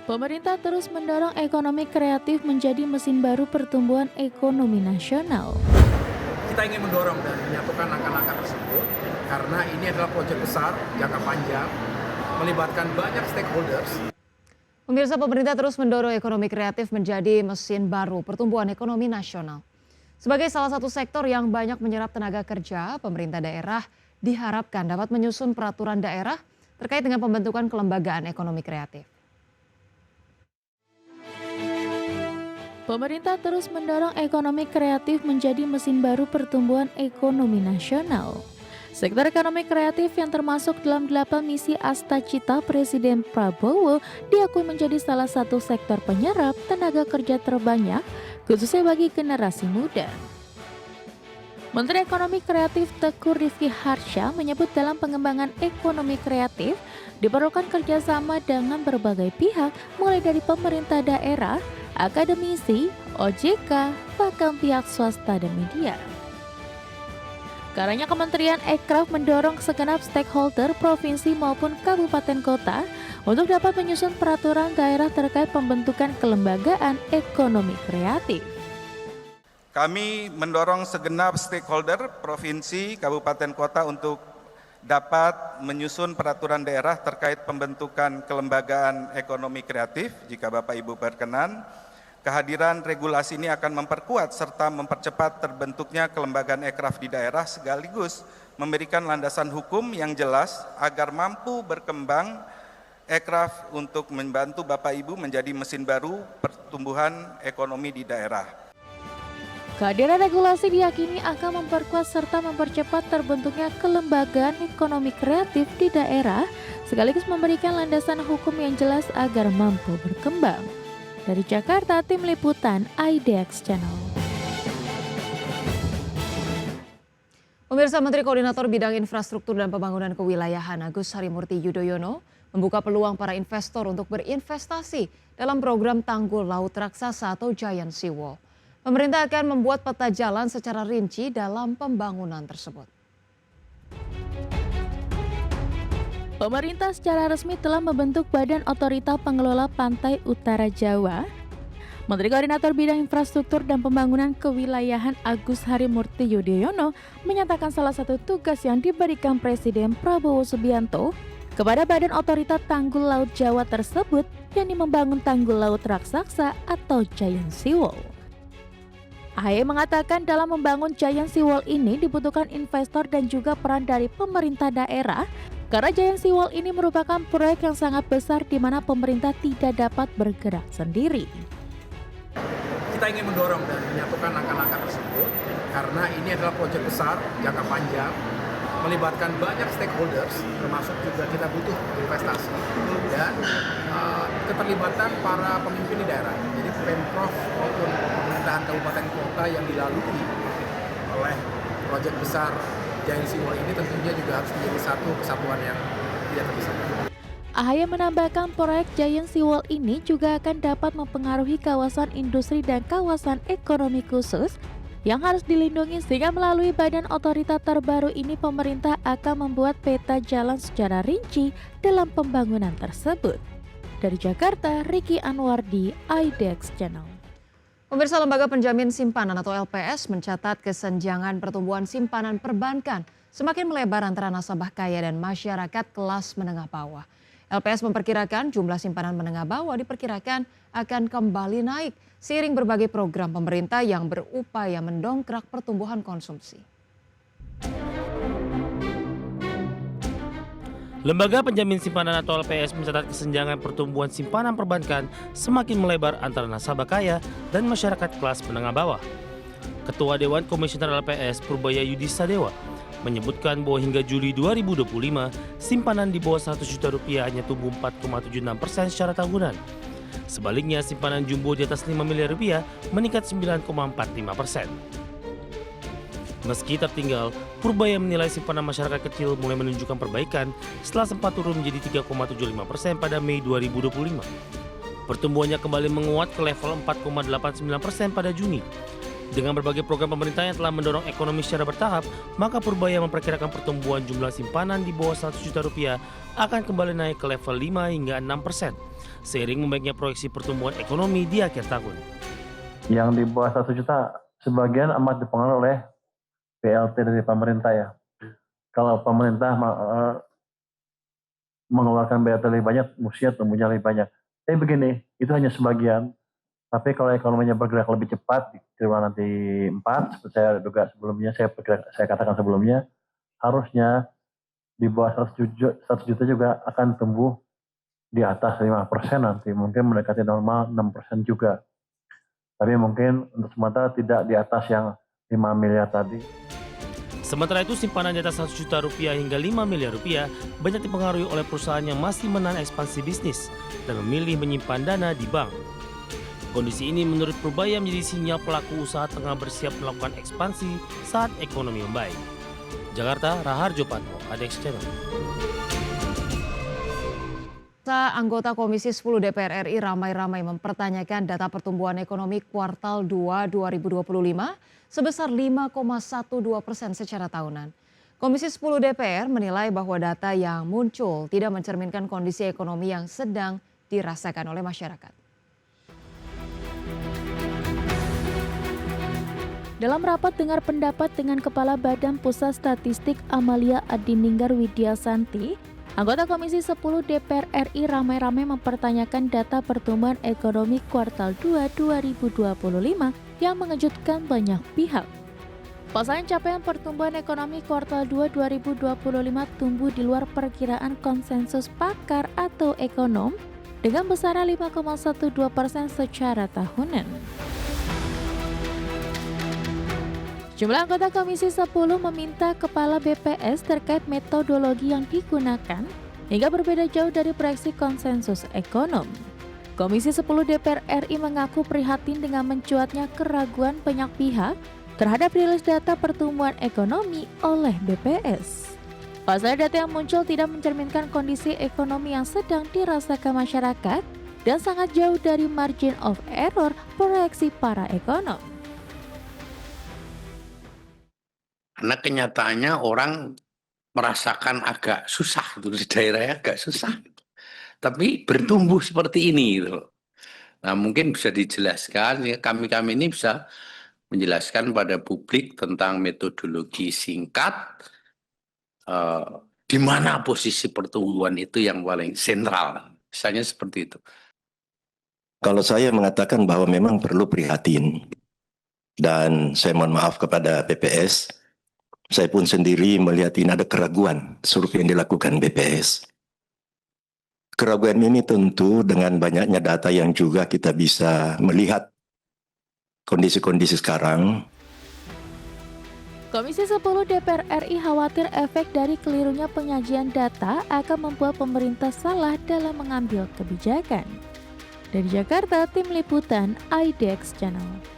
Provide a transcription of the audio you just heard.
Pemerintah terus mendorong ekonomi kreatif menjadi mesin baru pertumbuhan ekonomi nasional. Kita ingin mendorong dan menyatukan langkah-langkah tersebut karena ini adalah proyek besar, jangka panjang, melibatkan banyak stakeholders. Pemirsa, pemerintah terus mendorong ekonomi kreatif menjadi mesin baru pertumbuhan ekonomi nasional. Sebagai salah satu sektor yang banyak menyerap tenaga kerja, pemerintah daerah diharapkan dapat menyusun peraturan daerah terkait dengan pembentukan kelembagaan ekonomi kreatif. Pemerintah terus mendorong ekonomi kreatif menjadi mesin baru pertumbuhan ekonomi nasional. Sektor ekonomi kreatif yang termasuk dalam 8 misi Astacita Presiden Prabowo diakui menjadi salah satu sektor penyerap tenaga kerja terbanyak, khususnya bagi generasi muda. Menteri Ekonomi Kreatif Teuku Rizky Harsha menyebut dalam pengembangan ekonomi kreatif diperlukan kerjasama dengan berbagai pihak, mulai dari pemerintah daerah, akademisi, OJK, bahkan pihak swasta dan media. Karena Kementerian Ekraf mendorong segenap stakeholder provinsi maupun kabupaten kota untuk dapat menyusun peraturan daerah terkait pembentukan kelembagaan ekonomi kreatif. Kami mendorong segenap stakeholder provinsi, kabupaten kota untuk dapat menyusun peraturan daerah terkait pembentukan kelembagaan ekonomi kreatif jika Bapak Ibu berkenan. Kehadiran regulasi ini akan memperkuat serta mempercepat terbentuknya kelembagaan ekraf di daerah sekaligus memberikan landasan hukum yang jelas agar mampu berkembang ekraf untuk membantu Bapak Ibu menjadi mesin baru pertumbuhan ekonomi di daerah. Kehadiran regulasi diyakini akan memperkuat serta mempercepat terbentuknya kelembagaan ekonomi kreatif di daerah sekaligus memberikan landasan hukum yang jelas agar mampu berkembang. Dari Jakarta, Tim Liputan IDX Channel. Pemirsa, Menteri Koordinator Bidang Infrastruktur dan Pembangunan Kewilayahan Agus Harimurti Yudhoyono membuka peluang para investor untuk berinvestasi dalam program Tanggul Laut Raksasa atau Giant Sea Wall. Pemerintah akan membuat peta jalan secara rinci dalam pembangunan tersebut. Pemerintah secara resmi telah membentuk Badan Otorita Pengelola Pantai Utara Jawa. Menteri Koordinator Bidang Infrastruktur dan Pembangunan Kewilayahan Agus Harimurti Yudhoyono menyatakan salah satu tugas yang diberikan Presiden Prabowo Subianto kepada Badan Otorita Tanggul Laut Jawa tersebut, yakni membangun tanggul laut raksasa atau Giant Sea Wall. AHY mengatakan dalam membangun Giant Sea Wall ini dibutuhkan investor dan juga peran dari pemerintah daerah, karena Giant Sea Wall ini merupakan proyek yang sangat besar di mana pemerintah tidak dapat bergerak sendiri. Kita ingin mendorong dan menyatukan langkah-langkah tersebut karena ini adalah proyek besar, jangka panjang, melibatkan banyak stakeholders, termasuk juga kita butuh investasi dan keterlibatan para pemimpin di daerah. Jadi Pemprov maupun pemerintahan kabupaten kota yang dilalui oleh proyek besar Giant Sea Wall ini tentunya juga harus menjadi satu kesatuan yang tidak terpisahkan. AHY menambahkan proyek Giant Sea Wall ini juga akan dapat mempengaruhi kawasan industri dan kawasan ekonomi khusus yang harus dilindungi, sehingga melalui badan otorita terbaru ini pemerintah akan membuat peta jalan secara rinci dalam pembangunan tersebut. Dari Jakarta, Ricky Anwardi, IDX Channel. Pemirsa, Lembaga Penjamin Simpanan atau LPS mencatat kesenjangan pertumbuhan simpanan perbankan semakin melebar antara nasabah kaya dan masyarakat kelas menengah bawah. LPS memperkirakan jumlah simpanan menengah bawah diperkirakan akan kembali naik seiring berbagai program pemerintah yang berupaya mendongkrak pertumbuhan konsumsi. Lembaga Penjamin Simpanan atau LPS mencatat kesenjangan pertumbuhan simpanan perbankan semakin melebar antara nasabah kaya dan masyarakat kelas menengah bawah. Ketua Dewan Komisioner LPS Purbaya Yudi Sadewa menyebutkan bahwa hingga Juli 2025, simpanan di bawah 100 juta rupiah hanya tumbuh 4,76% secara tahunan. Sebaliknya, simpanan jumbo di atas 5 miliar rupiah meningkat 9,45%. Meski tertinggal, Purbaya menilai simpanan masyarakat kecil mulai menunjukkan perbaikan setelah sempat turun menjadi 3,75% pada Mei 2025. Pertumbuhannya kembali menguat ke level 4,89% pada Juni. Dengan berbagai program pemerintah yang telah mendorong ekonomi secara bertahap, maka Purbaya memperkirakan pertumbuhan jumlah simpanan di bawah 100 juta rupiah akan kembali naik ke level 5 hingga 6%, seiring membaiknya proyeksi pertumbuhan ekonomi di akhir tahun. Yang di bawah 1 juta sebagian amat dipengaruhi oleh BLT dari pemerintah ya. Kalau pemerintah mengeluarkan BLT lebih banyak, mestinya tumbuhnya lebih banyak. Tapi begini, itu hanya sebagian. Tapi kalau ekonominya bergerak lebih cepat, di triwulan nanti 4, seperti saya duga sebelumnya, saya katakan sebelumnya, harusnya di bawah 100 juta juga akan tumbuh di atas 5% nanti. Mungkin mendekati normal 6% juga. Tapi mungkin untuk sementara tidak di atas yang 5 miliar tadi. Sementara itu, simpanan di atas 1 juta rupiah hingga 5 miliar rupiah banyak dipengaruhi oleh perusahaan yang masih menahan ekspansi bisnis dan memilih menyimpan dana di bank. Kondisi ini menurut Purbaya menjadi sinyal pelaku usaha tengah bersiap melakukan ekspansi saat ekonomi membaik. Jakarta, Raharjo Patmo, ADX Channel. Anggota Komisi 10 DPR RI ramai-ramai mempertanyakan data pertumbuhan ekonomi kuartal 2 2025 sebesar 5,12% secara tahunan. Komisi 10 DPR menilai bahwa data yang muncul tidak mencerminkan kondisi ekonomi yang sedang dirasakan oleh masyarakat. Dalam rapat dengar pendapat dengan Kepala Badan Pusat Statistik Amalia Adininggar Widyasanti, anggota Komisi 10 DPR RI ramai-ramai mempertanyakan data pertumbuhan ekonomi kuartal 2 2025 yang mengejutkan banyak pihak. Pasalnya capaian pertumbuhan ekonomi kuartal 2 2025 tumbuh di luar perkiraan konsensus pakar atau ekonom dengan besaran 5,12% secara tahunan. Jumlah anggota Komisi 10 meminta Kepala BPS terkait metodologi yang digunakan hingga berbeda jauh dari proyeksi konsensus ekonom. Komisi 10 DPR RI mengaku prihatin dengan mencuatnya keraguan banyak pihak terhadap rilis data pertumbuhan ekonomi oleh BPS. Pasalnya data yang muncul tidak mencerminkan kondisi ekonomi yang sedang dirasakan masyarakat dan sangat jauh dari margin of error proyeksi para ekonom. Karena kenyataannya orang merasakan agak susah, di daerahnya agak susah. Tapi bertumbuh seperti ini gitu. Nah, mungkin bisa dijelaskan, ya, kami ini bisa menjelaskan pada publik tentang metodologi singkat, di mana posisi pertumbuhan itu yang paling sentral. Misalnya seperti itu. Kalau saya mengatakan bahwa memang perlu prihatin, dan saya mohon maaf kepada BPS, saya pun sendiri melihat ini ada keraguan survei yang dilakukan BPS. Keraguan ini tentu dengan banyaknya data yang juga kita bisa melihat kondisi-kondisi sekarang. Komisi 10 DPR RI khawatir efek dari kelirunya penyajian data akan membuat pemerintah salah dalam mengambil kebijakan. Dari Jakarta, Tim Liputan IDX Channel.